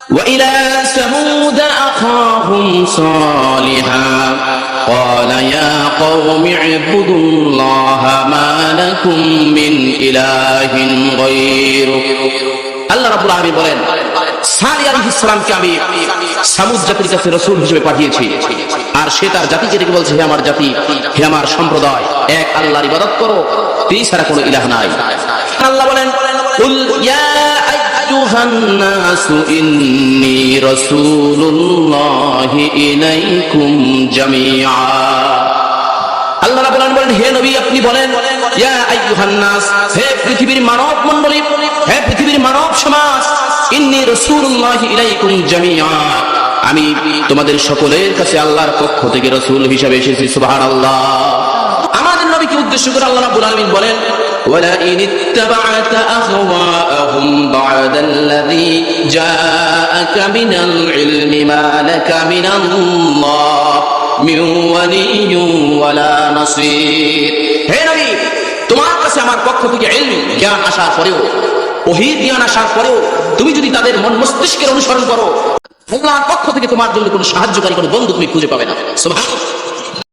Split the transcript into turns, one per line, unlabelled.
وإلى ثمود أخاهم صالحا قال يا قوم اعبدوا الله ما لكم من إله غيره আল্লাহ রাব্বুল আলামিন বলেন সালিহ আলাইহিস সালামকে আমি সামুদ জাতির কাছে রাসূল হিসেবে পাঠিয়েছি আর সে তার জাতিকে ডেকে বলছে হে আমার জাতি হে আমার সম্প্রদায় এক আল্লাহর ইবাদত করো তিনি ছাড়া কোনো ইলাহ নাই আল্লাহ বলেন কুল ইয়া আইয়ুহান নাসু ইন্নী রাসূলুল্লাহি ইলাইকুম জামিআ আল্লাহ রাব্বুল আলামিন বলেন হে নবী আপনি বলেন ইয়া আইয়ুহান নাস হে পৃথিবীর মানব মণ্ডলী হে পৃথিবীর মানব সমাজ ইন্নী রাসূলুল্লাহি ইলাইকুম জামিআ আমি তোমাদের সকলের কাছে আল্লাহর পক্ষ থেকে রাসূল হিসেবে এসেছি সুবহানাল্লাহ আমাদের নবীকে উদ্দেশ্য করে আল্লাহ রাব্বুল আলামিন বলেন ওয়ালা ইন ইত্তাবা'তা আহওয়াআহুম বা'দাল্লাযী জাআকা মিনাল ইলমি মা লাকা মিনাল্লাহ মিন ওয়ালিয়্যিন ওয়ালা নাসীর হে নবী তোমার কাছে আমার পক্ষ থেকে ইলম জ্ঞান আসার পরেও ওহী জ্ঞান আসার পরেও তুমি যদি তাদের মন মস্তিষ্কের অনুসরণ করো আল্লাহর পক্ষ থেকে তোমার জন্য কোনো সাহায্যকারী কোনো বন্ধু তুমি খুঁজে পাবে না সুবহানাল্লাহ